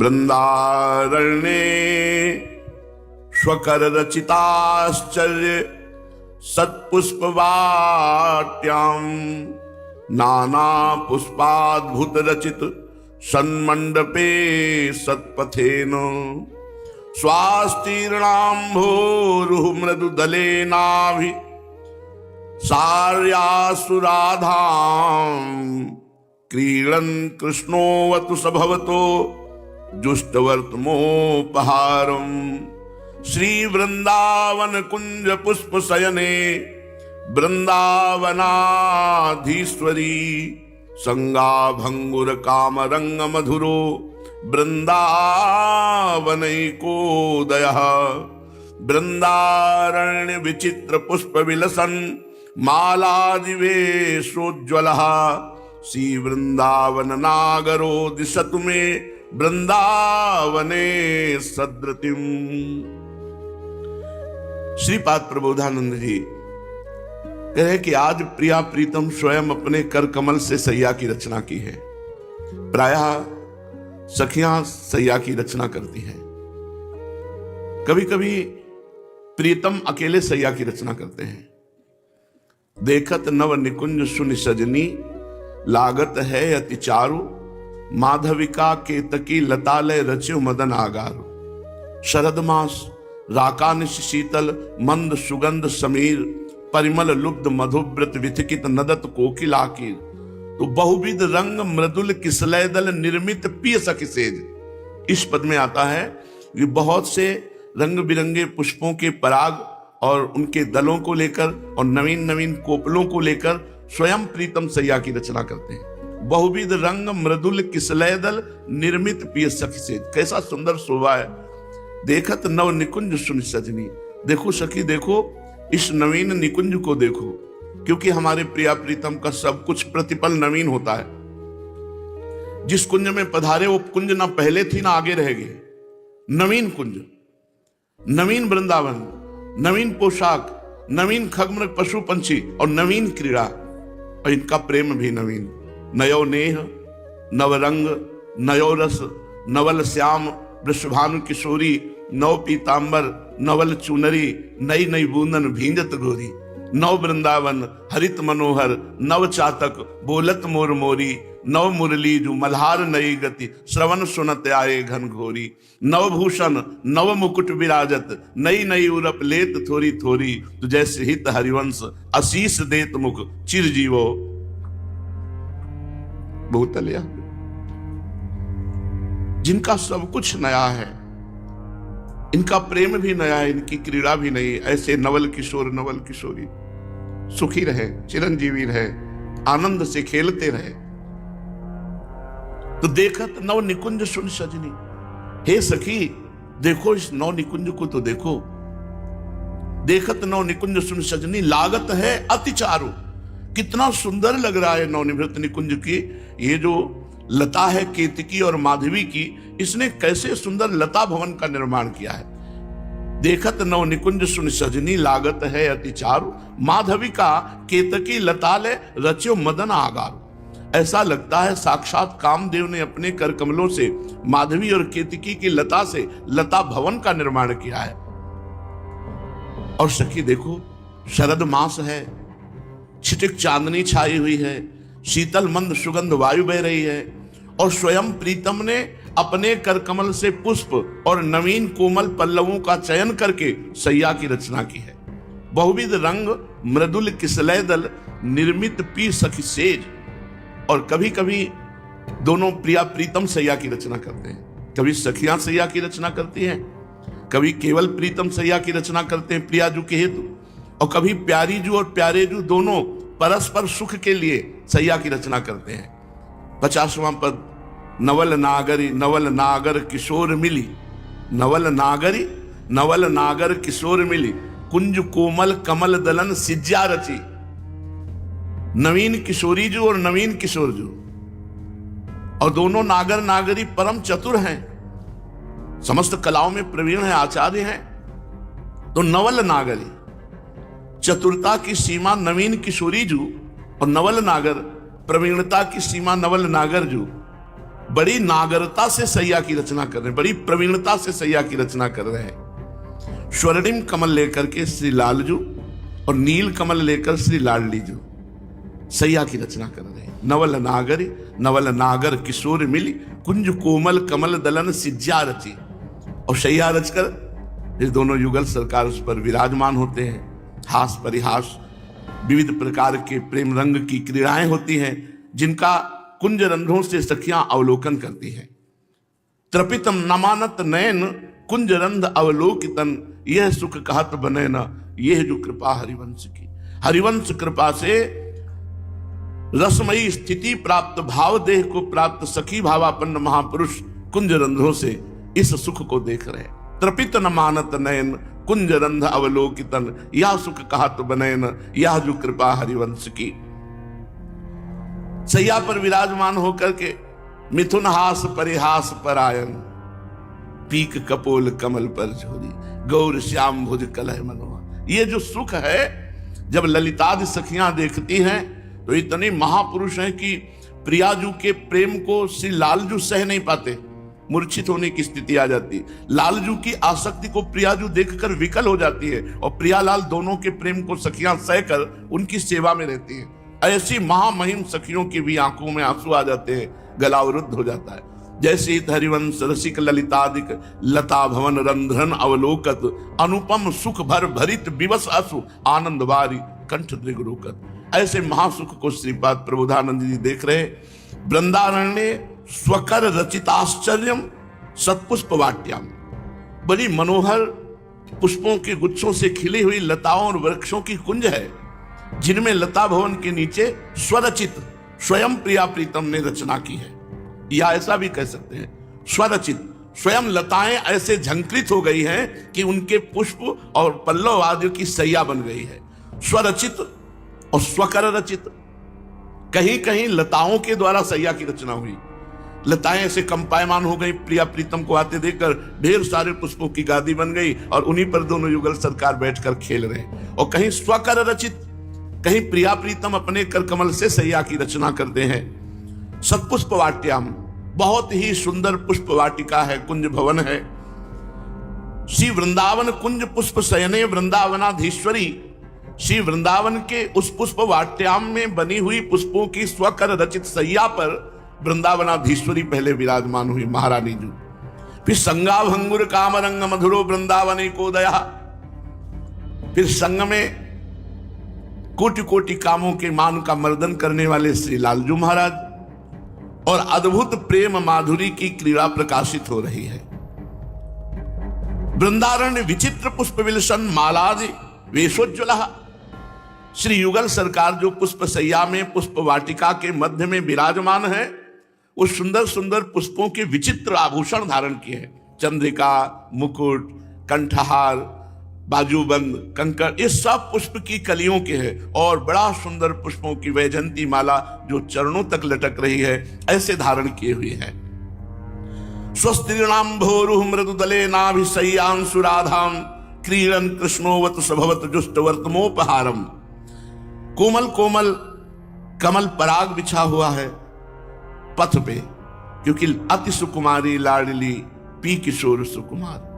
वृंदारण्ये स्वकर रचिताश्चर्य सत्पुष्पवाट्याम नाना पुष्पाद्भुत रचित सन्मंडपे सत्पथेन स्वास्तीर्णाम्भोरुह मृदुदलेनाभि सार्यासुराधाम क्रीडन् कृष्णोऽवतु स भवतो जुष्टवर्तमोपहारम् श्री वृंदावन कुंज पुष्प शयने वृंदावनाधीश्वरी संगाभंगुर काम रंग मधुरो वृंदावनैकोदयः वृंदारण्य विचित्र पुष्प विलसन मालादिवेशोज्ज्वलः श्री वृंदावन नागरो दिशतु मे वृंदावने सद्रतिम। श्रीपाद प्रबोधानंद जी कहे कि आज प्रिया प्रीतम स्वयं अपने कर कमल से सैया की रचना की है। प्रायः सखियां सैया की रचना करती हैं, कभी कभी प्रीतम अकेले सैया की रचना करते हैं। देखत नव निकुंज सुनि सजनी लागत है अति चारु माधविका केतकी लतालय रच्यो मदन आगारु शरद मास राकानिश शीतल मंद सुगंध समीर परिमल लुब्ध मधुव्रत विथिकित नदत कोकिलाकीर तो बहुविध रंग मृदुल किसलय दल निर्मित पिय सखी सेज। इस पद में आता है कि बहुत से रंग बिरंगे पुष्पों के पराग और उनके दलों को लेकर और नवीन नवीन कोपलों को लेकर स्वयं प्रीतम सैया की रचना करते हैं। बहुविध रंग मृदुल किसलय दल निर्मित पिय सखी सेज। कैसा सुंदर शोभा है। देखत नव निकुंज सुन सजनी, देखो सखी देखो इस नवीन निकुंज को देखो, क्योंकि हमारे प्रिया प्रीतम का सब कुछ प्रतिपल नवीन होता है। जिस कुंज में पधारे वो कुंज ना पहले थी ना आगे रहेगी। नवीन कुंज, नवीन वृंदावन, नवीन पोशाक, नवीन खगमृग पशु पंछी और नवीन क्रीड़ा, और इनका प्रेम भी नवीन। नयो नेह नव रंग नयो रस नवल श्याम वृषभानु किशोरी नव पीतांबर नवल चुनरी नई नई बूंदन भींजत गोरी नव वृंदावन हरित मनोहर नव चातक बोलत मोर मोरी नव मुरली जू मल्हार नई गति श्रवण सुनत आए घन घोरी नव भूषण नव मुकुट विराजत नई नई उरप लेत थोरी थोरी तो जैसे हित हरिवंश आशीष देत मुख चिर जीवो बहुतलिया। जिनका सब कुछ नया है, इनका प्रेम भी नया है, इनकी क्रीड़ा भी नई। ऐसे नवल किशोर नवल किशोरी सुखी रहे, चिरंजीवी रहे, आनंद से खेलते रहे। तो देखत नव निकुंज सुन सजनी, हे सखी देखो इस नव निकुंज को तो देखो। देखत नव निकुंज सुन सजनी लागत है अति चारु, कितना सुंदर लग रहा है नवनिभृत निकुंज की ये जो लता है केतकी और माधवी की, इसने कैसे सुंदर लता भवन का निर्माण किया है। देखत नव निकुंज सुन सजनी लागत है अति चारु माधविका केतकी लताले रच्यो मदन आगारु। ऐसा लगता है साक्षात कामदेव ने अपने कर कमलों से माधवी और केतकी की लता से लता भवन का निर्माण किया है। और सखी देखो शरद मास है, छिटिक चांदनी छाई हुई है, शीतल मंद सुगंध वायु बह रही है और स्वयं प्रीतम ने अपने कर कमल से पुष्प और नवीन कोमल पल्लवों का चयन करके सैया की रचना की है। बहुविध रंग मृदुल किसलय दल निर्मित पी सखी सेज। और कभी कभी दोनों प्रिया प्रीतम सैया की रचना करते हैं, कभी सखियां सैया की रचना करती हैं, कभी केवल प्रीतम सैया की रचना करते हैं प्रियाजू के हेतु, और कभी प्यारीजू और प्यारेजू दोनों परस्पर सुख के लिए सैया की रचना करते हैं। 50वां पद नवल नागर किशोर मिली, नवल नागर किशोर मिली कुंज कोमल कमल दलन सिज्जा रची। नवीन किशोरी जू और नवीन किशोर जू, और दोनों नागर नागरी परम चतुर हैं, समस्त कलाओं में प्रवीण हैं, आचार्य हैं। तो नवल नागरी चतुरता की सीमा नवीन किशोरी जू और नवल नागर प्रवीणता की सीमा नवल नागर जू। बड़ी नागरता से सैया की रचना कर रहे हैं, बड़ी प्रवीणता से सैया की रचना कर रहे हैं। स्वर्णिम कमल लेकर के श्री लालजू और नील कमल लेकर श्री लाडलीजू सैया की रचना कर रहे हैं। नवल नागर किशोर मिली, कुंज कोमल कमल दलन सिज्जा रची। और सैया रचकर ये दोनों युगल सरकार उस पर विराजमान होते हैं। हास परिहास विविध प्रकार के प्रेम रंग की क्रीड़ाएं होती हैं, जिनका कुंज रंध्रों से सखियां अवलोकन करती हैं। त्रपितम नमानत नयन कुंज रंध अवलोकितन, यह सुख कहत बने न, यह जो कृपा हरिवंश की। हरिवंश कृपा से रसमयी स्थिति प्राप्त, भाव देह को प्राप्त सखी भावापन्न महापुरुष कुंज रंध्रों से इस सुख को देख रहे हैं। त्रपित न मानत नयन कुंज रंध अवलोकितन, यह सुख कहत बनयन, यह जो कृपा हरिवंश की। सैया पर विराजमान होकर के मिथुन हास परिहास परायण, पीक कपोल कमल पर झोरी, गौर श्याम भुज कलह मनोहर। ये जो सुख है, जब ललितादि सखियां देखती हैं तो इतने महापुरुष हैं कि प्रियाजू के प्रेम को श्री लालजू सह नहीं पाते, मूर्छित होने की स्थिति आ जाती। लालजू की आसक्ति को प्रियाजू देखकर विकल हो जाती है और प्रियालाल दोनों के प्रेम को सखियां सहकर उनकी सेवा में रहती हैं। ऐसी महामहिम सखियों की भी आंखों में आंसू आ जाते हैं, गला अवरुद्ध हो जाता है। जैसे हरिवंश रसिक ललितादिक लता भवन रंध्रन अवलोकत, अनुपम सुख भर भरित विवश आंसू आनंद वारी कंठ दृग रोकत। ऐसे महासुख को श्रीपाद प्रबोधानंद जी देख रहे। वृंदारण्य स्वकर रचिताश्चर्यम सत्पुष्प वाट्याम, बड़ी मनोहर पुष्पों के गुच्छों से खिली हुई लताओं और वृक्षों की कुंज है, जिनमें लता भवन के नीचे स्वरचित स्वयं प्रिया प्रीतम ने रचना की है। या ऐसा भी कह सकते हैं स्वरचित, स्वयं लताएं ऐसे झंकृत हो गई हैं कि उनके पुष्प और पल्लव आदि की सैया बन गई है। स्वरचित और स्वकर रचित, कहीं कहीं लताओं के द्वारा सैया की रचना हुई। लताएं ऐसे कंपायमान हो गई, प्रिया प्रीतम को आते देखकर ढेर सारे पुष्पों की गादी बन गई और उन्हीं पर दोनों युगल सरकार बैठकर खेल रहे। और कहीं स्वकर रचित, कहीं प्रिया प्रीतम अपने कर कमल से सैया की रचना करते हैं। सत्पुष्प वाट्याम, बहुत ही सुंदर पुष्प वाटिका है, कुंज भवन है। श्री वृंदावन कुंज पुष्प शयने वृंदावनाधीश्वरी, श्री वृंदावन के उस पुष्प वाट्याम में बनी हुई पुष्पों की स्वकर रचित सैया पर वृंदावनाधीश्वरी पहले विराजमान हुई महारानी जी। फिर संगा भंगुर काम रंग मधुरो वृंदावनी को दया, फिर संग में कोटि कोटि कामों के मान का मर्दन करने वाले श्री लालजू महाराज, और अद्भुत प्रेम माधुरी की क्रीड़ा प्रकाशित हो रही है। वृंदारण्य विचित्र पुष्प विलसन मालादि वेशोज्वला, श्री युगल सरकार जो पुष्प सैया में पुष्प वाटिका के मध्य में विराजमान है, वो सुंदर सुंदर पुष्पों के विचित्र आभूषण धारण किए हैं। चंद्रिका, मुकुट, कंठहार, बाजूबंद, कंकड़, ये सब पुष्प की कलियों के हैं। और बड़ा सुंदर पुष्पों की वैजंती माला जो चरणों तक लटक रही है, ऐसे धारण किए हुए है। स्वस्त्रीणाम भोरुह मृदुदले नाभिशय्यांशु राधाम, क्रीडन कृष्णोवत सभवत जुष्ट वर्तमोपहारम। कोमल कोमल कमल पराग बिछा हुआ है पथ पे, क्योंकि अति सुकुमारी लाडली पी किशोर सुकुमार,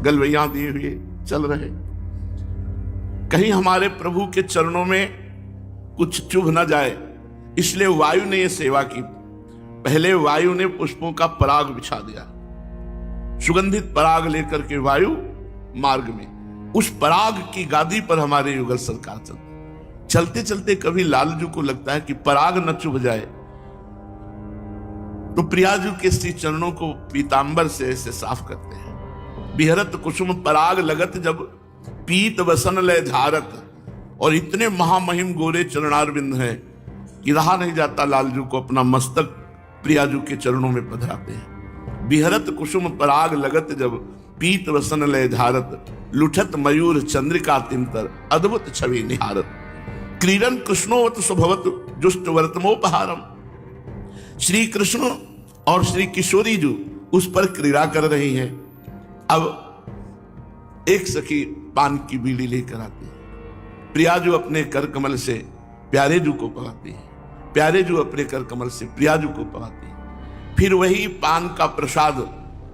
गलवैया दिए हुए चल रहे। कहीं हमारे प्रभु के चरणों में कुछ चुभ न जाए, इसलिए वायु ने यह सेवा की। पहले वायु ने पुष्पों का पराग बिछा दिया, सुगंधित पराग लेकर के वायु मार्ग में, उस पराग की गादी पर हमारे युगल सरकार चलते चलते कभी लालजू को लगता है कि पराग न चुभ जाए, तो प्रियाजू के श्री चरणों को पीतांबर से ऐसे साफ करते हैं। बिहरत कुसुम पराग लगत जब पीत वसन लय झारत, और इतने महामहिम गोरे चरणारविंद हैं कि रहा नहीं जाता लालजू को अपना मस्तक प्रियाजू के चरणों में पधराते हैं। बिहरत कुसुम पराग लगत जब पीत वसन लय झारत, लुठत मयूर चंद्रिका तिंतर अद्भुत छवि निहारत। क्रीडन कृष्णोवत सुभवत जुष्ट वर्तमोपहारम, श्री कृष्ण और श्री किशोरी जी उस पर क्रीड़ा कर रही हैं। अब एक सखी पान की बीड़ी लेकर आती है, प्रियाजू अपने कर कमल से प्यारे जू को पकाती है। प्यारे जो अपने कर कमल से प्रियाजू को पाती है। फिर वही पान का प्रसाद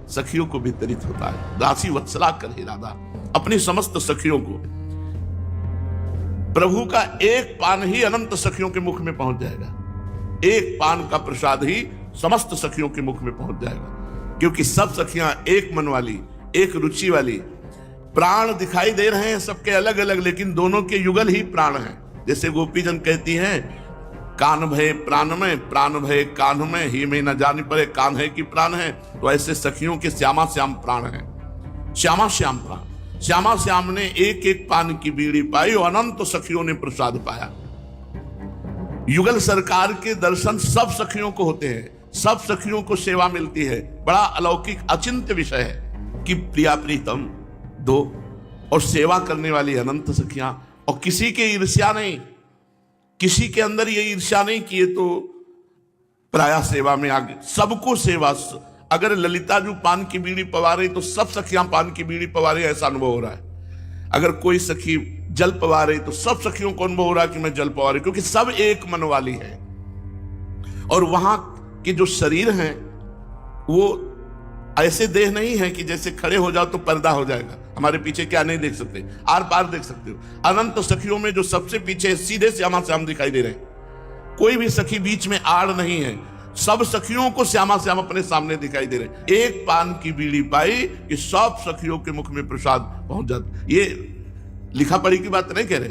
सखियों को वितरित होता है। दासी वत्सला करे राधा अपनी समस्त सखियों को। प्रभु का एक पान ही अनंत सखियों के मुख में पहुंच जाएगा। एक पान का प्रसाद ही समस्त सखियों के मुख में पहुंच जाएगा, क्योंकि सब सखियां एक मन वाली, एक रुचि वाली। प्राण दिखाई दे रहे हैं सबके अलग अलग, लेकिन दोनों के युगल ही प्राण हैं। जैसे गोपीजन कहती हैं, कान भय प्राण में, प्राण भय कान में, ही में न जाने पड़े कान है कि प्राण है। तो ऐसे सखियों के श्यामा श्याम प्राण हैं, श्यामा श्याम प्राण। श्यामा श्याम ने एक एक पान की बीड़ी पाई और अनंत सखियों ने प्रसाद पाया। युगल सरकार के दर्शन सब सखियों को होते हैं, सब सखियों को सेवा मिलती है। बड़ा अलौकिक अचिंत्य विषय है कि प्रिया प्रीतम दो और सेवा करने वाली अनंत सखियां, और किसी के ईर्ष्या नहीं, किसी के अंदर ये ईर्ष्या नहीं कि ये तो प्राया सेवा में आगे, सबको सेवा। अगर ललिता जो पान की बीड़ी पवा रही तो सब सखियां पान की बीड़ी पवा रही, ऐसा अनुभव हो रहा है। अगर कोई सखी जल पवा रही तो सब सखियों को अनुभव हो रहा है कि मैं जल पवा रही, क्योंकि सब एक मन वाली है। और वहां के जो शरीर हैं वो ऐसे देह नहीं है कि जैसे खड़े हो जाओ तो पर्दा हो जाएगा, हमारे पीछे क्या नहीं देख सकते, आर पार देख सकते हो। अनंत सखियों में जो सबसे पीछे सीधे श्यामा श्याम दिखाई दे रहे हैं, कोई भी सखी बीच में आड़ नहीं है, सब सखियों को श्यामा श्याम अपने सामने दिखाई दे रहे। एक पान की बीड़ी पाई कि सब सखियों के मुख में प्रसाद पहुंच जाता। ये लिखा पढ़ी की बात नहीं कह रहे,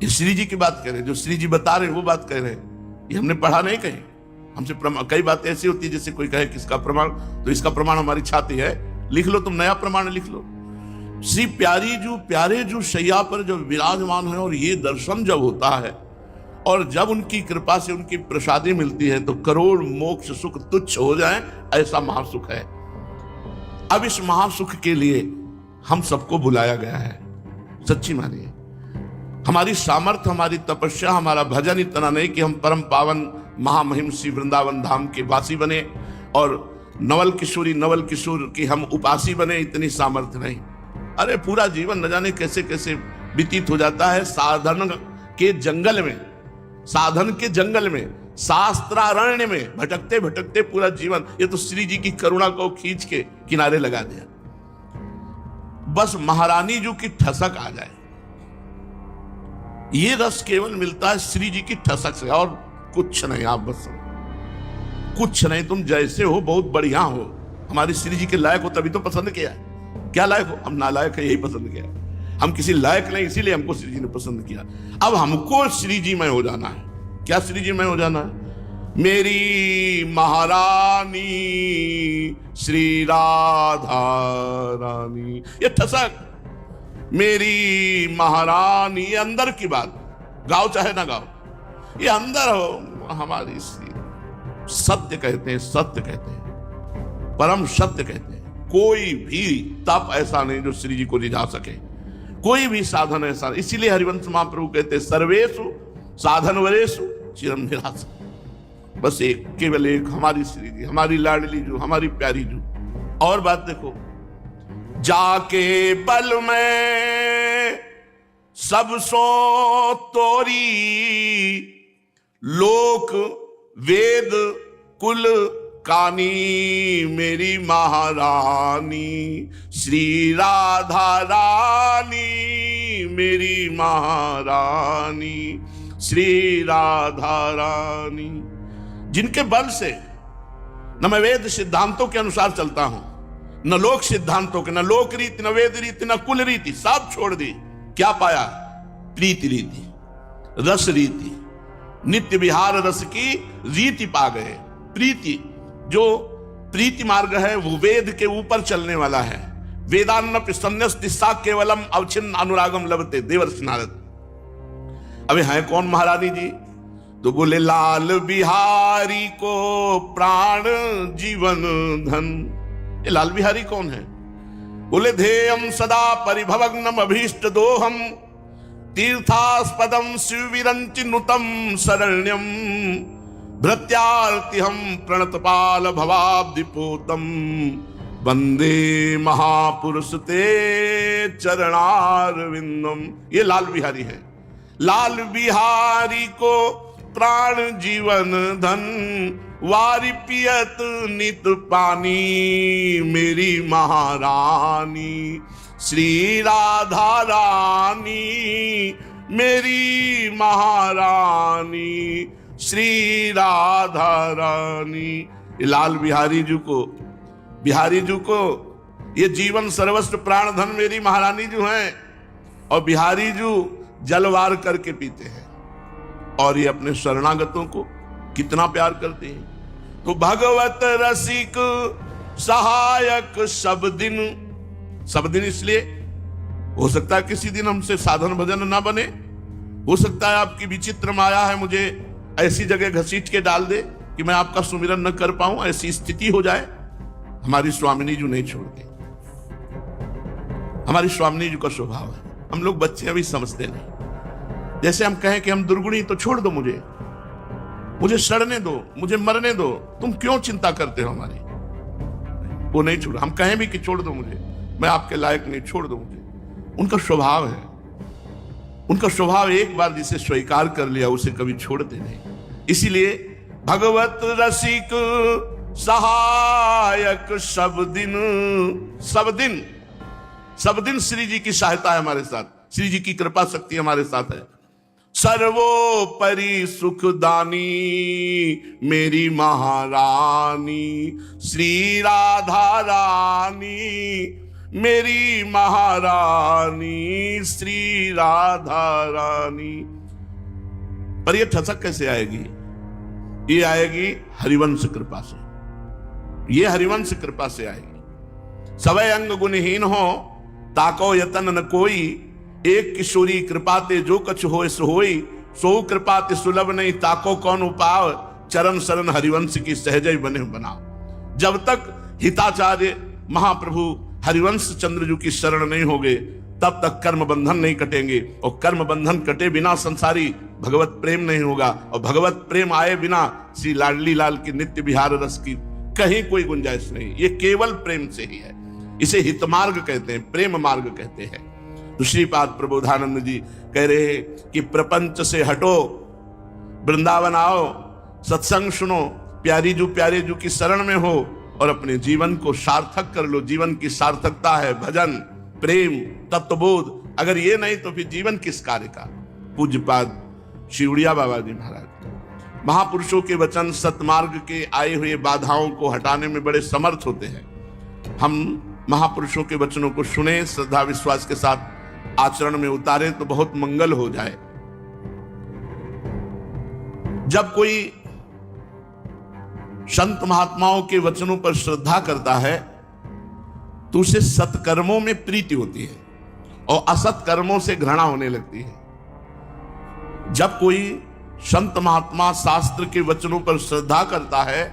ये श्री जी की बात कह रहे, जो श्री जी बता रहे वो बात कह रहे, ये हमने पढ़ा नहीं कहीं। हमसे कई बातें ऐसी होती है जैसे कोई कहे किसका प्रमाण, तो इसका प्रमाण हमारी छाती है, लिख लो, तुम नया प्रमाण लिख लो। श्री प्यारे जो शैया पर जब विराजमान है और ये दर्शन जब होता है और जब उनकी कृपा से उनकी प्रसादी मिलती है तो करोड़ मोक्ष सुख तुच्छ हो जाए, ऐसा महासुख है। अब इस महासुख के लिए हम सबको बुलाया गया है। सच्ची मानिए, हमारी सामर्थ्य, हमारी तपस्या, हमारा भजन इतना नहीं कि हम परम पावन महामहिम श्री वृंदावन धाम के वासी बने और नवल किशोर की हम उपासी बने, इतनी सामर्थ्य नहीं। अरे पूरा जीवन न जाने कैसे कैसे व्यतीत हो जाता है साधन के जंगल में, शास्त्रारण्य में भटकते भटकते पूरा जीवन। ये तो श्री जी की करुणा को खींच के किनारे लगा दिया, बस महारानी जी की ठसक आ जाए। ये रस केवल मिलता है श्री जी की ठसक से, और कुछ नहीं। आप बस कुछ नहीं, तुम जैसे हो बहुत बढ़िया हो, हमारी श्री जी के लायक हो तभी तो पसंद किया है। क्या लायक हो? हम नालायक है, यही पसंद किया। हम किसी लायक नहीं, इसीलिए हमको श्री जी ने पसंद किया। अब हमको श्री जी में हो जाना है। क्या श्री जी में हो जाना है? मेरी महारानी श्री राधा रानी, ये ठसक, मेरी महारानी, ये अंदर की बात, गाओ चाहे ना गाओ, ये अंदर हो हमारी श्री। सत्य कहते हैं, सत्य कहते हैं, परम सत्य कहते हैं। कोई भी तप ऐसा नहीं जो श्री जी को रिझा सके, कोई भी साधन ऐसा। इसीलिए हरिवंश महाप्रभु कहते हैं, सर्वेषु साधन वरेषु चिरम निराश। बस एक, केवल एक, हमारी श्री जी, हमारी लाडली जो, हमारी प्यारी जो। और बात देखो, जाके बल में सब सो तोरी, लोक वेद कुल कानी, मेरी महारानी श्री राधा रानी, मेरी महारानी श्री राधा रानी। जिनके बल से न मैं वेद सिद्धांतों के अनुसार चलता हूं, न लोक सिद्धांतों के, न लोक रीति, न वेद रीति, न कुल रीति, सब छोड़ दी। क्या पाया? प्रीति रीति, रस रीति, नित्य विहार रस की रीति पा गए। प्रीति, जो प्रीति मार्ग है वो वेद के ऊपर चलने वाला है। वेदान्न संन्यस्तिस्सा केवलम अवच्छिन्न अनुरागम लभते, देवर्षि नारद। अबे है कौन महारानी जी? तो बोले लाल बिहारी को प्राण जीवन धन। ये लाल बिहारी कौन है? बोले ध्येयम सदा परिभवग्नम अभीष्ट दोहम, तीर्थास्पदम शिविरंचि नुतम शरण्यम, भृत्यार्तिहम प्रणतपाल भवाब्दिपोतम, वंदे महापुरुष ते चरणारविंदम। ये लाल बिहारी है। लाल बिहारी को प्राण जीवन धन, वारी पियत नित पानी, मेरी महारानी श्री राधा रानी, मेरी महारानी श्री राधा रानी। लाल बिहारी जी को ये जीवन सर्वस्व प्राण धन मेरी महारानी जो हैं, और बिहारी जी जलवार करके पीते हैं, और ये अपने शरणागतों को कितना प्यार करते हैं। तो भगवत रसिक सहायक सब दिन इसलिए हो सकता है किसी दिन हमसे साधन भजन ना बने, हो सकता है आपकी विचित्र माया है मुझे ऐसी जगह घसीट के डाल दे कि मैं आपका सुमिरन न कर पाऊं, ऐसी स्थिति हो जाए। हमारी स्वामिनी जी नहीं छोड़ती, हमारी स्वामिनी जी का स्वभाव है। हम लोग बच्चे अभी समझते नहीं। जैसे हम कहें कि हम दुर्गुणी तो छोड़ दो, मुझे सड़ने दो, मुझे मरने दो, तुम क्यों चिंता करते हो हमारी। वो नहीं छोड़, हम कहें भी कि छोड़ दो मुझे, मैं आपके लायक नहीं, छोड़ दो मुझे। उनका स्वभाव है, उनका स्वभाव एक बार जिसे स्वीकार कर लिया उसे कभी छोड़ते नहीं। इसीलिए भगवत रसिक सहायक सब दिन श्री जी की सहायता है हमारे साथ, श्री जी की कृपा शक्ति हमारे साथ है। सर्वोपरि सुखदानी मेरी महारानी श्री राधा रानी, मेरी महारानी श्री राधा रानी। पर ये ठसक कैसे आएगी? ये आएगी हरिवंश कृपा से, ये हरिवंश कृपा से आएगी। सवै अंग गुणहीन हो ताको यतन न कोई, एक किशोरी कृपा ते जो कछ होए सो होई, सो कृपा ते सुलभ नहीं ताको कौन उपाव, चरण शरण हरिवंश की सहजय बने बनाओ। जब तक हिताचार्य महाप्रभु हरिवंश चंद्र जी की शरण नहीं होगे तब तक कर्म बंधन नहीं कटेंगे, और कर्म बंधन कटे बिना संसारी भगवत प्रेम नहीं होगा, और भगवत प्रेम आए बिना श्री लाडली लाल की नित्य विहार रस की कहीं कोई गुंजाइश नहीं। ये केवल प्रेम से ही है। इसे हित मार्ग कहते हैं, प्रेम मार्ग कहते हैं। दूसरी बात प्रबोधानंद जी कह रहे हैं कि प्रपंच से हटो, वृंदावन आओ, सत्संग सुनो, प्यारे जू की शरण में हो, और अपने जीवन को सार्थक कर लो। जीवन की सार्थकता है भजन, प्रेम, तत्वबोध। अगर ये नहीं तो फिर जीवन किस कार्य का। पूज्यपाद शिवड़िया बाबा जी महाराज, महापुरुषों के वचन सतमार्ग के आए हुए बाधाओं को हटाने में बड़े समर्थ होते हैं। हम महापुरुषों के वचनों को सुने, श्रद्धा विश्वास के साथ आचरण में उतारे तो बहुत मंगल हो जाए। जब कोई संत महात्माओं के वचनों पर श्रद्धा करता है तो उसे सत्कर्मों में प्रीति होती है और असत कर्मों से घृणा होने लगती है। जब कोई संत महात्मा शास्त्र के वचनों पर श्रद्धा करता है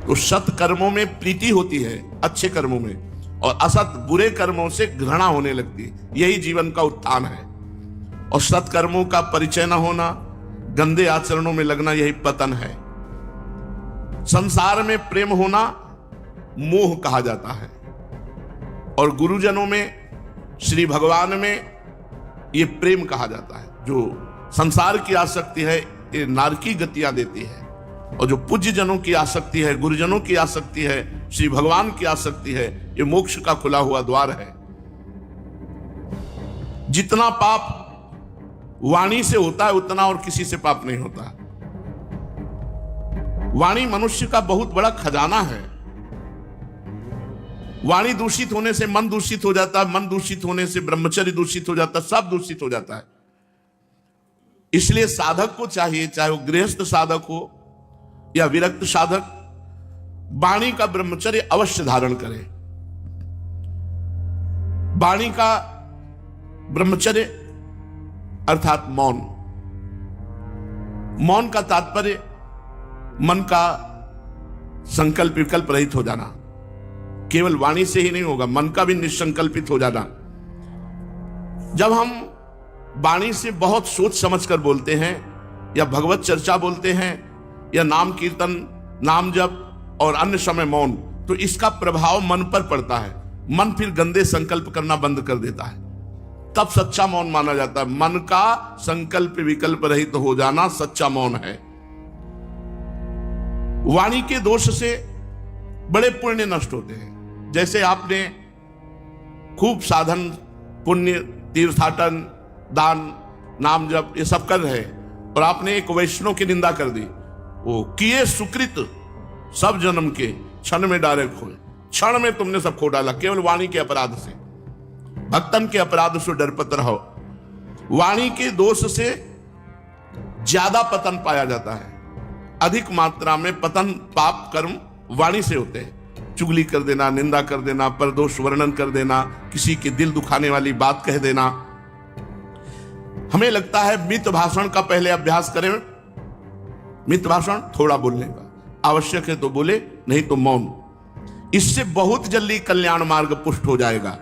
तो सत्कर्मों में प्रीति होती है, अच्छे कर्मों में, और असत बुरे कर्मों से घृणा होने लगती है। यही जीवन का उत्थान है। और सत्कर्मों का परिचय न होना, गंदे आचरणों में लगना, यही पतन है। संसार में प्रेम होना मोह कहा जाता है, और गुरुजनों में, श्री भगवान में ये प्रेम कहा जाता है। जो संसार की आसक्ति है ये नारकी गतियां देती है, और जो पूज्य जनों की आसक्ति है, गुरुजनों की आसक्ति है, श्री भगवान की आसक्ति है, ये मोक्ष का खुला हुआ द्वार है। जितना पाप वाणी से होता है उतना और किसी से पाप नहीं होता। वाणी मनुष्य का बहुत बड़ा खजाना है। वाणी दूषित होने से मन दूषित हो जाता है, मन दूषित होने से ब्रह्मचर्य दूषित हो जाता है, सब दूषित हो जाता है। इसलिए साधक को चाहिए, चाहे वो गृहस्थ साधक हो या विरक्त साधक, वाणी का ब्रह्मचर्य अवश्य धारण करे। वाणी का ब्रह्मचर्य अर्थात मौन। मौन का तात्पर्य मन का संकल्प विकल्प रहित हो जाना। केवल वाणी से ही नहीं होगा, मन का भी निसंकल्पित हो जाना। जब हम वाणी से बहुत सोच समझ कर बोलते हैं, या भगवत चर्चा बोलते हैं, या नाम कीर्तन, नाम जप और अन्य समय मौन, तो इसका प्रभाव मन पर पड़ता है। मन फिर गंदे संकल्प करना बंद कर देता है। तब सच्चा मौन माना जाता है। मन का संकल्प विकल्प रहित हो जाना सच्चा मौन है। वाणी के दोष से बड़े पुण्य नष्ट होते हैं। जैसे आपने खूब साधन, पुण्य, तीर्थाटन, दान, नाम जप ये सब कर रहे और आपने एक वैष्णव की निंदा कर दी, वो किए सुकृत सब जन्म के क्षण में डाले खोए, क्षण में तुमने सब खो डाला केवल वाणी के अपराध से। भक्तन के अपराध से डरपत रहो। वाणी के दोष से ज्यादा पतन पाया जाता है। अधिक मात्रा में पतन पाप कर्म वाणी से होते हैं। चुगली कर देना, निंदा कर देना, परदोष वर्णन कर देना, किसी के दिल दुखाने वाली बात कह देना। हमें लगता है मित भाषण का पहले अभ्यास करें। मित भाषण थोड़ा बोलने का, आवश्यक है तो बोले, नहीं तो मौन। इससे बहुत जल्दी कल्याण मार्ग पुष्ट हो जाएगा।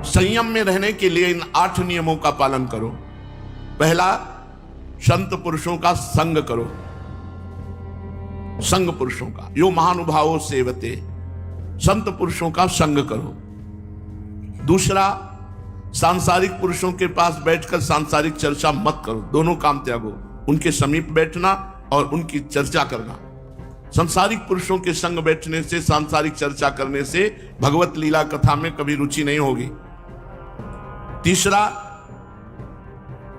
संयम में रहने के लिए इन 8 नियमों का पालन करो। पहला, संत पुरुषों का संग करो। संग पुरुषों का, यो महानुभावों सेवते, संत पुरुषों का संग करो। दूसरा, सांसारिक पुरुषों के पास बैठकर सांसारिक चर्चा मत करो। दोनों काम त्यागो, उनके समीप बैठना और उनकी चर्चा करना। सांसारिक पुरुषों के संग बैठने से, सांसारिक चर्चा करने से भगवत लीला कथा में कभी रुचि नहीं होगी। तीसरा,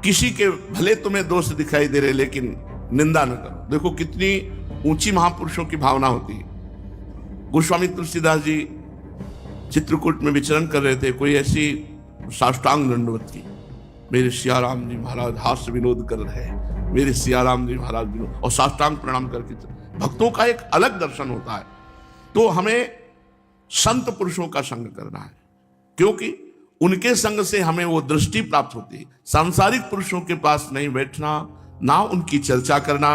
किसी के भले तुम्हें दोष दिखाई दे रहे लेकिन निंदा न करो। देखो कितनी ऊंची महापुरुषों की भावना होती है। गोस्वामी तुलसीदास जी चित्रकूट में विचरण कर रहे थे, कोई ऐसी साष्टांग दंडवत की, मेरे सियाराम जी महाराज हास्य विनोद कर रहे हैं, मेरे सियाराम जी महाराज विनोद, और साष्टांग प्रणाम करके। भक्तों का एक अलग दर्शन होता है। तो हमें संत पुरुषों का संग करना है, क्योंकि उनके संग से हमें वो दृष्टि प्राप्त होती है। सांसारिक पुरुषों के पास नहीं बैठना, ना उनकी चर्चा करना,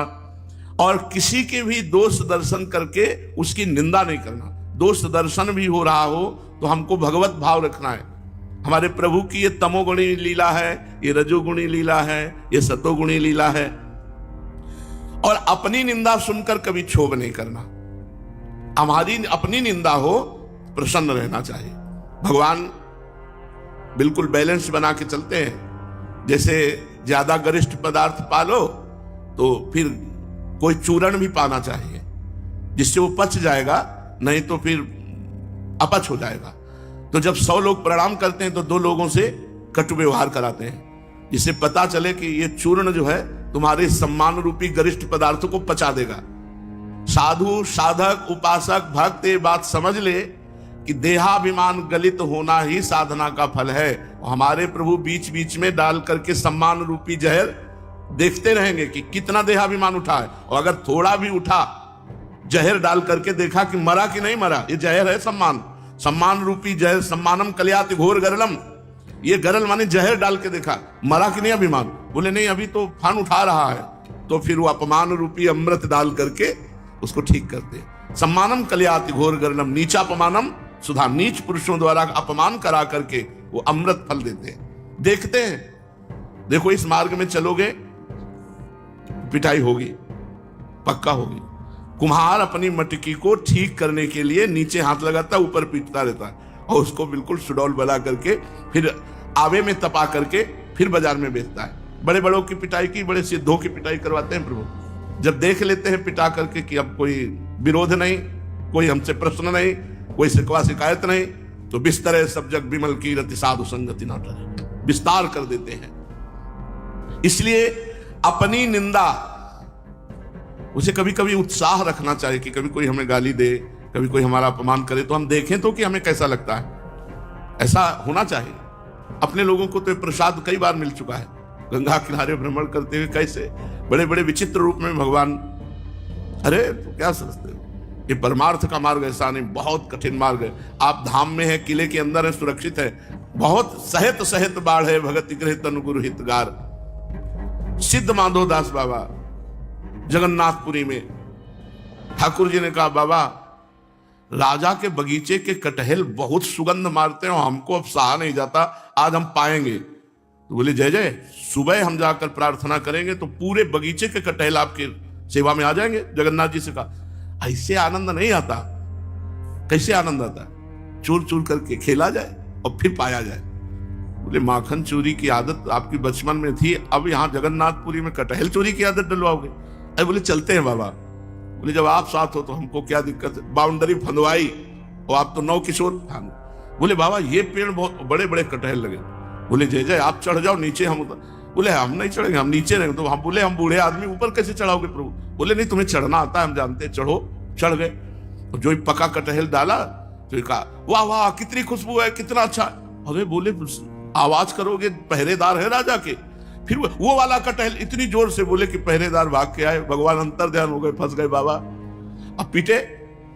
और किसी के भी दोष दर्शन करके उसकी निंदा नहीं करना। दोष दर्शन भी हो रहा हो तो हमको भगवत भाव रखना है। हमारे प्रभु की ये तमोगुणी लीला है, ये रजोगुणी लीला है, ये सतोगुणी लीला है। और अपनी निंदा सुनकर कभी क्षोभ नहीं करना। हमारी अपनी निंदा हो, प्रसन्न रहना चाहिए। भगवान बिल्कुल बैलेंस बना के चलते हैं। जैसे ज्यादा गरिष्ठ पदार्थ पालो तो फिर कोई चूरण भी पाना चाहिए जिससे वो पच जाएगा, नहीं तो फिर अपच हो जाएगा। तो जब 100 लोग प्रणाम करते हैं तो 2 लोगों से कटु व्यवहार कराते हैं, जिससे पता चले कि ये चूर्ण जो है तुम्हारे सम्मान रूपी गरिष्ठ पदार्थों को पचा देगा। साधु, साधक, उपासक, भक्त ये बात समझ ले कि देहाभिमान गलित होना ही साधना का फल है। हमारे प्रभु बीच बीच में डाल करके सम्मान रूपी जहर देखते रहेंगे कि कितना देहाभिमान उठा है, और अगर थोड़ा भी उठा, जहर डाल करके देखा कि मरा कि नहीं मरा, ये जहर है सम्मान। सम्मान रूपी जहर, सम्मानम कल्याति घोर गरलम, ये गरल माने जहर डाल के देखा, मरा कि नहीं अभिमान, बोले नहीं अभी तो फान उठा रहा है, तो फिर वो अपमान रूपी अमृत डाल करके उसको ठीक करते। सम्मानम कल्याति घोर गरलम, नीचापमानम सुधा, नीच पुरुषों द्वारा अपमान करा करके वो अमृत फल देते हैं। देखते हैं, देखो इस मार्ग में चलोगे पिटाई होगी, पक्का होगी। कुम्हार अपनी मटकी को ठीक करने के लिए नीचे हाथ लगाता है, ऊपर पीटता रहता है, और उसको बिल्कुल सुडौल बना करके फिर आवे में तपा करके फिर बाजार में बेचता है। बड़े बड़ों की पिटाई की, बड़े सिद्धों की पिटाई करवाते हैं प्रभु। जब देख लेते हैं पिटा करके कि अब कोई विरोध नहीं, कोई हमसे प्रश्न नहीं, कोई शिकवा शिकायत नहीं, तो बिस्तर सब जग विमल की रति साधु संगति ना डरे, विस्तार कर देते हैं। इसलिए अपनी निंदा, उसे कभी कभी उत्साह रखना चाहिए कि कभी कोई हमें गाली दे, कभी कोई हमारा अपमान करे तो हम देखें तो कि हमें कैसा लगता है। ऐसा होना चाहिए। अपने लोगों को तो प्रसाद कई बार मिल चुका है, गंगा किनारे भ्रमण करते हुए कैसे बड़े बड़े विचित्र रूप में भगवान, अरे तो क्या समझते हो, ये परमार्थ का मार्ग ऐसा नहीं, बहुत कठिन मार्ग है। आप धाम में है, किले के अंदर है, सुरक्षित है, बहुत सहित सहित बाढ़ है, भगत गृह तनु गुरु हितगार। सिद्ध माधो दास बाबा जगन्नाथपुरी में, ठाकुर जी ने कहा बाबा राजा के बगीचे के कटहल बहुत सुगंध मारते हैं, हमको अब सहा नहीं जाता, आज हम पाएंगे। तो बोले जय जय, सुबह हम जाकर प्रार्थना करेंगे तो पूरे बगीचे के कटहल आपके सेवा में आ जाएंगे। जगन्नाथ जी से कहा ऐसे आनंद नहीं आता। कैसे आनंद आता है? चोर चोर करके खेला जाए और फिर पाया जाए। बोले माखन चोरी की आदत आपकी बचपन में थी, अब यहाँ जगन्नाथपुरी में कटहल चोरी की आदत डलवाओगे? अरे बोले चलते हैं बाबा। बोले जब आप साथ हो तो हमको क्या दिक्कत है, बाउंड्री फंदवाई और आप तो 9 किशोर। बोले बाबा ये पेड़ बहुत बड़े बड़े कटहल लगे। बोले जय जय आप चढ़ जाओ नीचे, हम बोले हम नहीं चढ़ेंगे, हम नीचे रहेंगे। तो हम बोले हम बूढ़े आदमी ऊपर कैसे चढ़ाओगे प्रभु? बोले नहीं तुम्हें चढ़ना आता है, हम जानते हैं, चढ़ो। चढ़ गए, जो पका कटहल डाला तो कहा वाह वाह कितनी खुशबू है, कितना अच्छा। अरे बोले आवाज करोगे, पहरेदार है राजा के। फिर वो वाला कटहल इतनी जोर से बोले कि पहरेदार भाग के आए, भगवान अंतर ध्यान हो गए, फंस गए बाबा। अब पीटे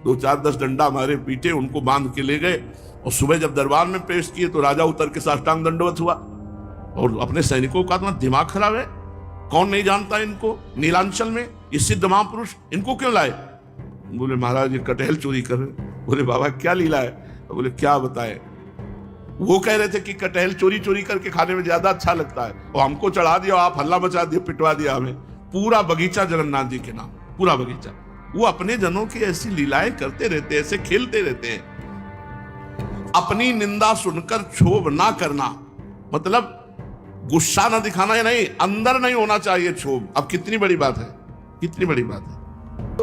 2-4-10 डंडा मारे, पीटे, उनको बांध के ले गए और सुबह जब दरबार में पेश किए तो राजा उतर के साष्टांग दंडवत हुआ और अपने सैनिकों का तुम्हारा दिमाग खराब है, कौन नहीं जानता इनको नीलांचल में, ये सिद्ध महापुरुष, इनको क्यों लाए? बोले महाराज ये कटहल चोरी कर रहे। बोले बाबा क्या लीला है? बोले क्या बताए, वो कह रहे थे कि कटहल चोरी चोरी करके खाने में ज्यादा अच्छा लगता है और हमको चढ़ा दिया, आप हल्ला मचा दिया, पिटवा दिया हमें। पूरा बगीचा जगन्नाथ जी के नाम, पूरा बगीचा। वो अपने जनों की ऐसी लीलाएं करते रहते, ऐसे खेलते रहते हैं। अपनी निंदा सुनकर क्षोभ ना करना, मतलब गुस्सा ना दिखाना, या नहीं, अंदर नहीं होना चाहिए क्षोभ। अब कितनी बड़ी बात है, कितनी बड़ी बात है।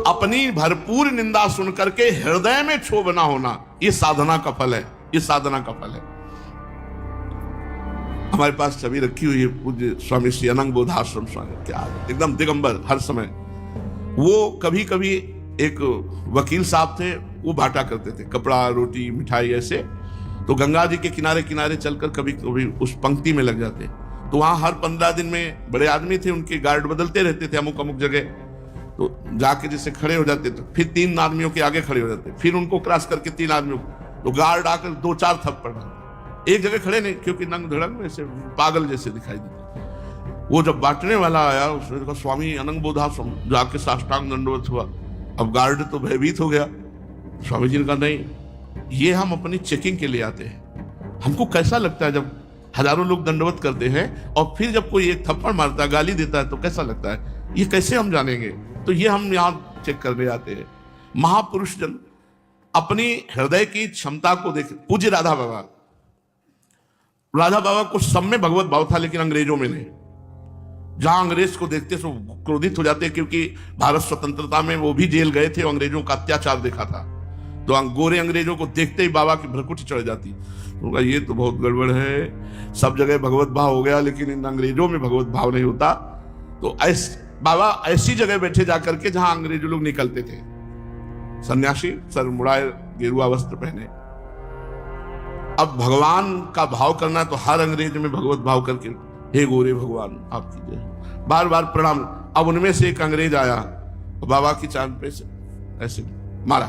अपनी भरपूर निंदा सुनकर के हृदय में क्षोभ ना होना, ये साधना का फल है, ये साधना का फल है। हमारे पास छवि रखी हुई है पूज्य स्वामी श्री अनंग बोधाश्रम स्वामी, क्या एकदम दिगंबर हर समय। वो कभी कभी एक वकील साहब थे, वो बांटा करते थे कपड़ा, रोटी, मिठाई ऐसे। तो गंगा जी के किनारे किनारे चलकर कभी कभी उस पंक्ति में लग जाते। तो वहां हर 15 दिन में बड़े आदमी थे, उनके गार्ड बदलते रहते थे अमुक अमुक जगह। तो जाके जैसे खड़े हो जाते तो फिर 3 आदमियों के आगे खड़े हो जाते, फिर उनको क्रॉस करके 3 आदमियों को, तो गार्ड आकर 2-4 थप्पड़ मारते। एक जगह खड़े नहीं, क्योंकि नंग धड़ंग ऐसे पागल जैसे दिखाई देते। वो जब बांटने वाला आया, उसने कहा स्वामी अनंग बोधाश्रम, जाके साष्टांग दंडवत हुआ। अब गार्ड तो भयभीत हो गया। स्वामी जी ने कहा नहीं, ये हम अपनी चेकिंग के लिए आते हैं। हमको कैसा लगता है जब हजारों लोग दंडवत करते हैं और फिर जब कोई एक थप्पड़ मारता है, गाली देता है, तो कैसा लगता है, ये कैसे हम जानेंगे? तो ये हम यहाँ चेक करने आते हैं। महापुरुष जन अपनी हृदय की क्षमता को देख। पूज्य राधा बाबा को सब में भगवत भाव था, लेकिन अंग्रेजों में नहीं। जहां अंग्रेज को देखते तो क्रोधित हो जाते, क्योंकि भारत स्वतंत्रता में वो भी जेल गए थे, अंग्रेजों का अत्याचार देखा था। तो गोरे अंग्रेजों को देखते ही बाबा की भ्रकुटी चढ़ जाती। उनका ये तो बहुत गड़बड़ है, सब जगह भगवत भाव हो गया लेकिन इन अंग्रेजों में भगवत भाव नहीं होता। तो बाबा ऐसी जगह बैठे जाकर के जहां अंग्रेजों लोग निकलते थे, सन्यासी, सर मुड़ाए, गेरुआ वस्त्र पहने। अब भगवान का भाव करना तो हर अंग्रेज में भगवत भाव करके, हे गोरे भगवान आपकी जय, बार बार प्रणाम। अब उनमें से एक अंग्रेज आया, बाबा की चांद पे से ऐसे मारा,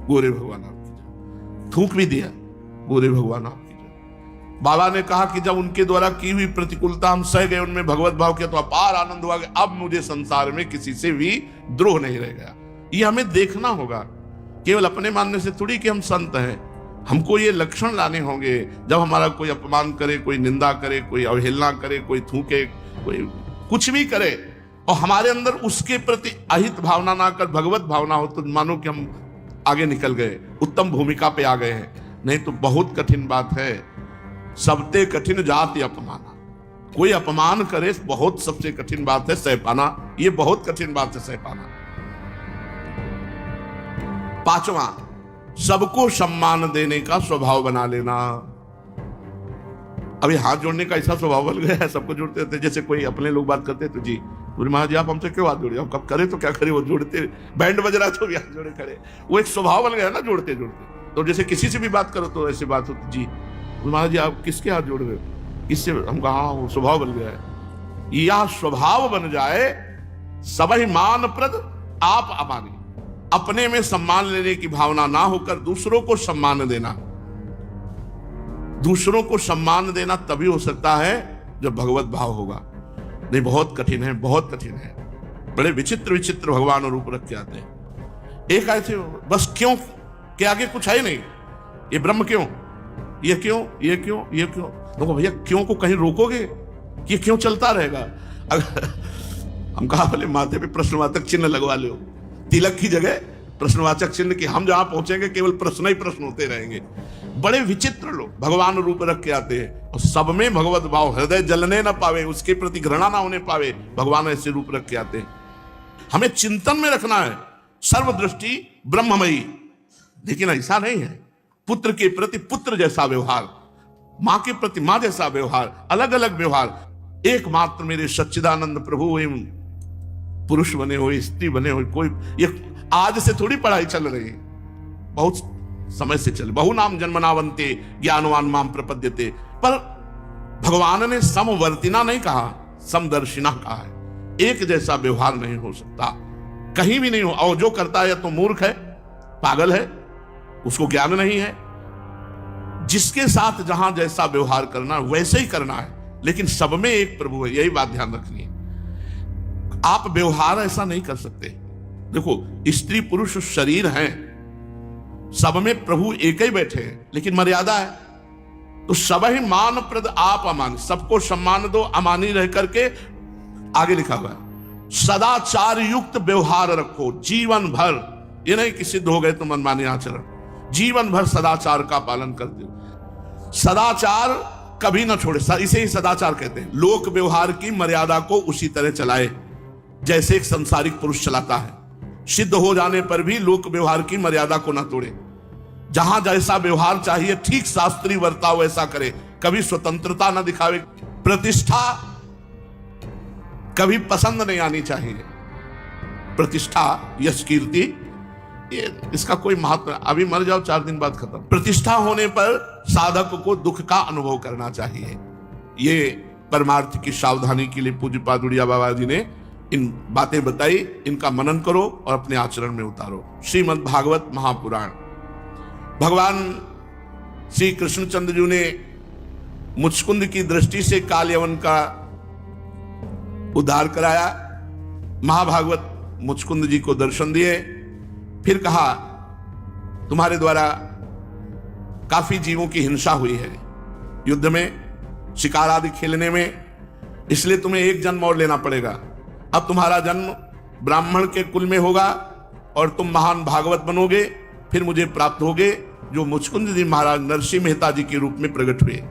गोरे भगवान आपकी जय, थूक भी दिया, गोरे भगवान आपकी जय। बाबा ने कहा कि जब उनके द्वारा की हुई प्रतिकूलता हम सह गए, उनमें भगवत भाव किया, तो अपार आनंद हुआ कि अब मुझे संसार में किसी से भी द्रोह नहीं रह गया। ये हमें देखना होगा, केवल अपने मानने से थोड़ी कि हम संत हैं। हमको ये लक्षण लाने होंगे। जब हमारा कोई अपमान करे, कोई निंदा करे, कोई अवहेलना करे, कोई थूके, कोई कुछ भी करे, और हमारे अंदर उसके प्रति अहित भावना ना कर भगवत भावना हो, तो मानो कि हम आगे निकल गए, उत्तम भूमिका पे आ गए हैं। नहीं तो बहुत कठिन बात है। सबते कठिन जाति अपमाना, कोई अपमान करे बहुत सबसे कठिन बात है सह पाना। ये बहुत कठिन बात है सह पाना। 5वां, सबको सम्मान देने का स्वभाव बना लेना। अभी हाथ जोड़ने का ऐसा स्वभाव बन गया है, सबको जोड़ते रहते। जैसे कोई अपने लोग बात करते तो जी बोले महाराज आप हमसे क्यों हाथ जोड़े, हम कब करे तो क्या करे, वो जोड़ते, बैंड बज रहा तो भी हाथ जोड़े खड़े। वो एक स्वभाव बन गया ना जोड़ते जोड़ते। तो जैसे किसी से भी बात करो तो ऐसी बात होती, जी महाराज जी आप किसके हाथ जोड़ रहे हो, किससे, हम कहा वो स्वभाव बन गया है। यह स्वभाव बन जाए, सबहि मान प्रद आप अमानी। अपने में सम्मान लेने की भावना ना होकर दूसरों को सम्मान देना। दूसरों को सम्मान देना तभी हो सकता है जब भगवत भाव होगा। नहीं बहुत कठिन है, बहुत कठिन है। बड़े विचित्र विचित्र भगवान और रूप रख के आते हैं। एक आए थे बस क्यों के आगे कुछ है नहीं, ये ब्रह्म क्यों, ये क्यों, ये क्यों, ये क्यों। तो भैया क्यों को कहीं रोकोगे, ये क्यों चलता रहेगा। हम कहा बोले माथे पे प्रश्नवाचक चिन्ह लगवा लो, तिलक की जगह प्रश्नवाचक चिन्ह कि हम जहां पहुंचेंगे केवल प्रश्न ही प्रश्न होते रहेंगे। बड़े विचित्र लोग भगवान रूप रख के आते हैं और सब में भगवत भाव, हृदय जलने ना पावे, उसके प्रति घृणा ना होने पावे, भगवान ऐसे रूप रख के आते हैं। हमें चिंतन में रखना है सर्वदृष्टि ब्रह्ममयी, लेकिन ऐसा नहीं है। पुत्र के प्रति पुत्र जैसा व्यवहार, मां के प्रति मां जैसा व्यवहार, अलग अलग व्यवहार। एकमात्र मेरे सच्चिदानंद प्रभु एवं पुरुष बने हो, स्त्री बने हो, कोई ये आज से थोड़ी पढ़ाई चल रही है, बहुत समय से चले। बहु नाम जन्मनावंते ज्ञानवान माम प्रपद्यते, पर भगवान ने समवर्तिना नहीं कहा, समदर्शिना कहा है। एक जैसा व्यवहार नहीं हो सकता, कहीं भी नहीं हो। और जो करता है तो मूर्ख है, पागल है, उसको ज्ञान नहीं है। जिसके साथ जहां जैसा व्यवहार करना वैसे ही करना है, लेकिन सब में एक प्रभु है, यही बात ध्यान रखनी है। आप व्यवहार ऐसा नहीं कर सकते। देखो, स्त्री पुरुष शरीर हैं, सब में प्रभु एक ही बैठे हैं, लेकिन मर्यादा है। तो सब ही मान प्रद आप अमान, सबको सम्मान दो, अमानी रह करके। आगे लिखा हुआ है सदाचार युक्त व्यवहार रखो जीवन भर। ये नहीं कि सिद्ध हो गए तो मनमानी आचरण, जीवन भर सदाचार का पालन करते हो। सदाचार कभी ना छोड़े, इसे ही सदाचार कहते हैं। लोक व्यवहार की मर्यादा को उसी तरह चलाए जैसे एक संसारिक पुरुष चलाता है। सिद्ध हो जाने पर भी लोक व्यवहार की मर्यादा को ना तोड़े। जहां जैसा व्यवहार चाहिए ठीक शास्त्रीय वर्ताव वैसा करे, कभी स्वतंत्रता ना दिखावे। प्रतिष्ठा कभी पसंद नहीं आनी चाहिए। प्रतिष्ठा, यश, कीर्ति, ये इसका कोई महत्व। अभी मर जाओ 4 दिन बाद खत्म। प्रतिष्ठा होने पर साधक को दुख का अनुभव करना चाहिए। ये परमार्थ की सावधानी के लिए पूज्य पादुड़िया बाबा जी ने इन बातें बताई। इनका मनन करो और अपने आचरण में उतारो। श्रीमद् भागवत महापुराण। भगवान श्री कृष्णचंद्र जी ने मुचकुंद की दृष्टि से काल यवन का उद्धार कराया। महाभागवत मुचकुंद जी को दर्शन दिए, फिर कहा तुम्हारे द्वारा काफी जीवों की हिंसा हुई है युद्ध में, शिकार आदि खेलने में, इसलिए तुम्हें एक जन्म और लेना पड़ेगा। अब तुम्हारा जन्म ब्राह्मण के कुल में होगा और तुम महान भागवत बनोगे, फिर मुझे प्राप्त होगे। जो मुचकुंद जी महाराज नरसिंह मेहता जी के रूप में प्रकट हुए।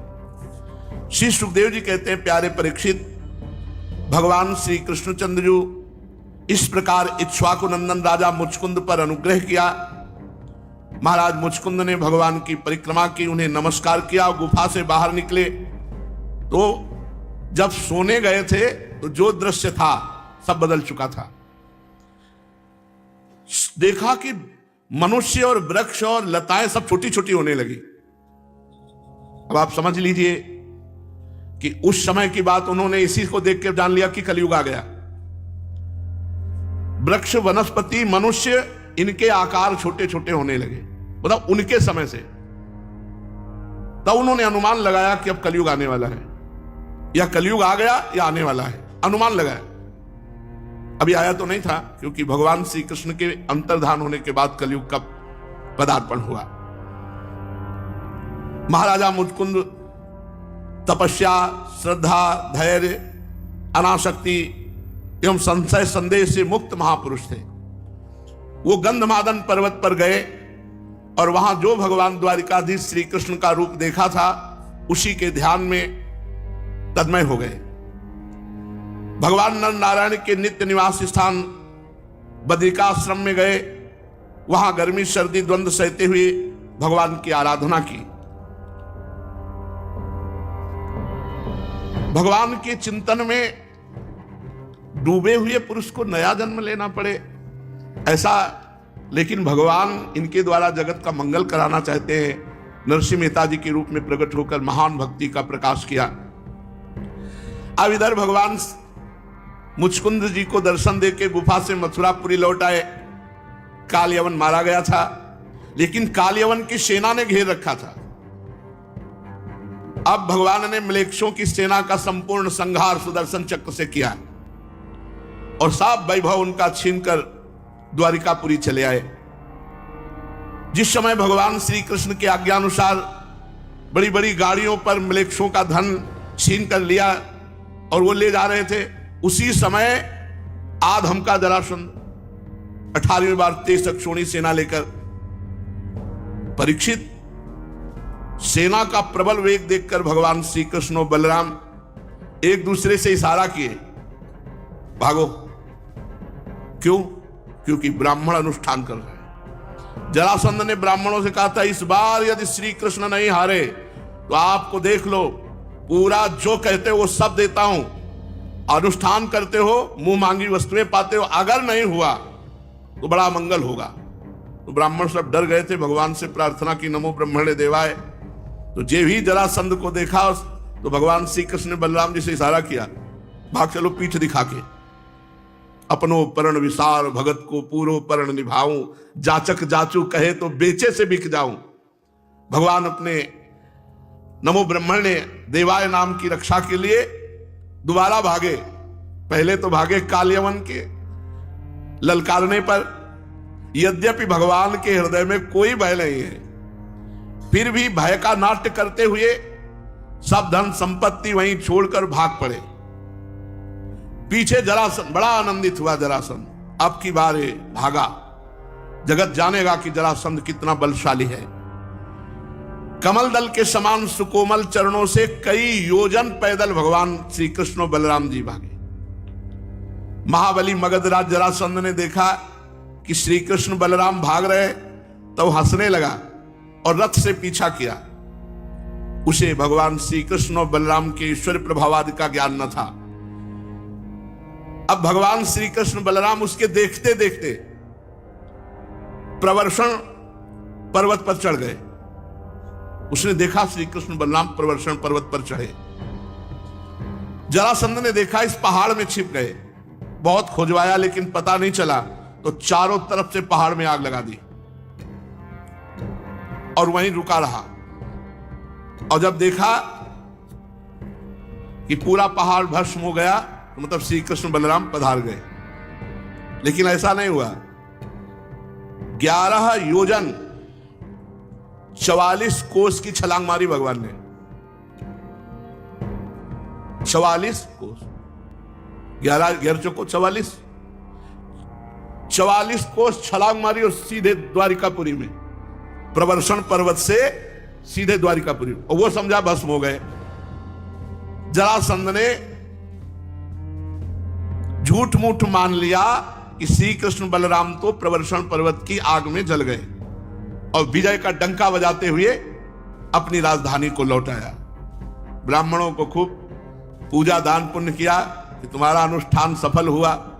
श्री सुखदेव जी कहते हैं, प्यारे परीक्षित, भगवान श्री कृष्णचंद्र जी इस प्रकार इक्ष्वाकु नंदन राजा मुचकुंद पर अनुग्रह किया। महाराज मुचकुंद ने भगवान की परिक्रमा की, उन्हें नमस्कार किया, गुफा से बाहर निकले। तो जब सोने गए थे तो जो दृश्य था सब बदल चुका था। देखा कि मनुष्य और वृक्ष और लताएं सब छोटी छोटी होने लगी। अब आप समझ लीजिए कि उस समय की बात उन्होंने इसी को देख के जान लिया कि कलयुग आ गया। वृक्ष, वनस्पति, मनुष्य, इनके आकार छोटे छोटे होने लगे, मतलब उनके समय से। तब उन्होंने अनुमान लगाया कि अब कलयुग आने वाला है, या कलयुग आ गया या आने वाला है। अनुमान लगाया, अभी आया तो नहीं था, क्योंकि भगवान श्री कृष्ण के अंतर्धान होने के बाद कलयुग का पदार्पण हुआ। महाराजा मुचकुंद तपस्या, श्रद्धा, धैर्य, अनासक्ति एवं संशय संदेह से मुक्त महापुरुष थे। वो गंधमादन पर्वत पर गए और वहां जो भगवान द्वारिकाधीश श्री कृष्ण का रूप देखा था उसी के ध्यान में तन्मय हो गए। भगवान नर नारायण के नित्य निवास स्थान बद्रिकाश्रम में गए। वहां गर्मी सर्दी द्वंद्व सहते हुए भगवान की आराधना की। भगवान के चिंतन में डूबे हुए पुरुष को नया जन्म लेना पड़े ऐसा, लेकिन भगवान इनके द्वारा जगत का मंगल कराना चाहते हैं। नरसिंह मेहता जी के रूप में प्रकट होकर महान भक्ति का प्रकाश किया। अब इधर भगवान मुचकुंद जी को दर्शन देके गुफा से मथुरापुरी लौट आए। काल यवन मारा गया था, लेकिन काल यवन की सेना ने घेर रखा था। अब भगवान ने म्लेच्छों की सेना का संपूर्ण संहार सुदर्शन चक्र से किया और सब वैभव उनका छीनकर द्वारिकापुरी चले आए। जिस समय भगवान श्री कृष्ण के आज्ञानुसार बड़ी बड़ी गाड़ियों पर म्लेच्छों का धन छीन कर लिया और वो ले जा रहे थे, उसी समय आधम का जरासंध 18वीं बार 23 अक्षौणी सेना लेकर परीक्षित सेना का प्रबल वेग देखकर भगवान श्री कृष्ण और बलराम एक दूसरे से इशारा किए, भागो। क्यों? क्योंकि ब्राह्मण अनुष्ठान कर रहे हैं। जरासंध ने ब्राह्मणों से कहा था, इस बार यदि श्री कृष्ण नहीं हारे तो आपको देख लो, पूरा जो कहते हो वो सब देता हूं, अनुष्ठान करते हो, मुंह मांगी वस्तुएं पाते हो, अगर नहीं हुआ तो बड़ा मंगल होगा। तो ब्राह्मण सब डर गए थे, भगवान से प्रार्थना की, नमो ब्रह्मणे देवाय। तो जे भी जरासंध को देखा तो भगवान श्री कृष्ण ने बलराम जी से इशारा किया, भाग चलो पीठ दिखा के, अपनो परण विसार भगत को पूरो परण निभाऊं, जाचक जाचू कहे तो बेचे से बिक जाऊं। भगवान अपने नमो ब्रह्मणे देवाय नाम की रक्षा के लिए दोबारा भागे। पहले तो भागे काल्यवन के ललकारने पर, यद्यपि भगवान के हृदय में कोई भय नहीं है, फिर भी भय का नाट्य करते हुए सब धन संपत्ति वहीं छोड़कर भाग पड़े। पीछे जरासंध बड़ा आनंदित हुआ, जरासंध अब की बार भागा, जगत जानेगा कि जरासंध कितना बलशाली है। कमल दल के समान सुकोमल चरणों से कई योजन पैदल भगवान श्री कृष्ण और बलराम जी भागे। महाबली मगधराज जरासंध ने देखा कि श्री कृष्ण बलराम भाग रहे, तो हंसने लगा और रथ से पीछा किया। उसे भगवान श्री कृष्ण और बलराम के ईश्वर प्रभावादि का ज्ञान न था। अब भगवान श्री कृष्ण बलराम उसके देखते देखते प्रवर्षण पर्वत पर चढ़ गए। उसने देखा श्री कृष्ण बलराम प्रवर्षण पर्वत पर चढ़े। जरासंध ने देखा इस पहाड़ में छिप गए, बहुत खोजवाया लेकिन पता नहीं चला, तो चारों तरफ से पहाड़ में आग लगा दी और वहीं रुका रहा। और जब देखा कि पूरा पहाड़ भस्म हो गया, तो मतलब श्री कृष्ण बलराम पधार गए। लेकिन ऐसा नहीं हुआ। 11 योजन 44 कोस की छलांग मारी भगवान ने। 44 कोस, 11 चौको 44 कोस छलांग मारी और सीधे द्वारिकापुरी में, प्रवर्षण पर्वत से सीधे द्वारिकापुरी। और वो समझा भस्म हो गए। जरासंध ने झूठ मूठ मान लिया कि श्री कृष्ण बलराम तो प्रवर्षण पर्वत की आग में जल गए और विजय का डंका बजाते हुए अपनी राजधानी को लौटाया। ब्राह्मणों को खूब पूजा दान पुण्य किया कि तुम्हारा अनुष्ठान सफल हुआ।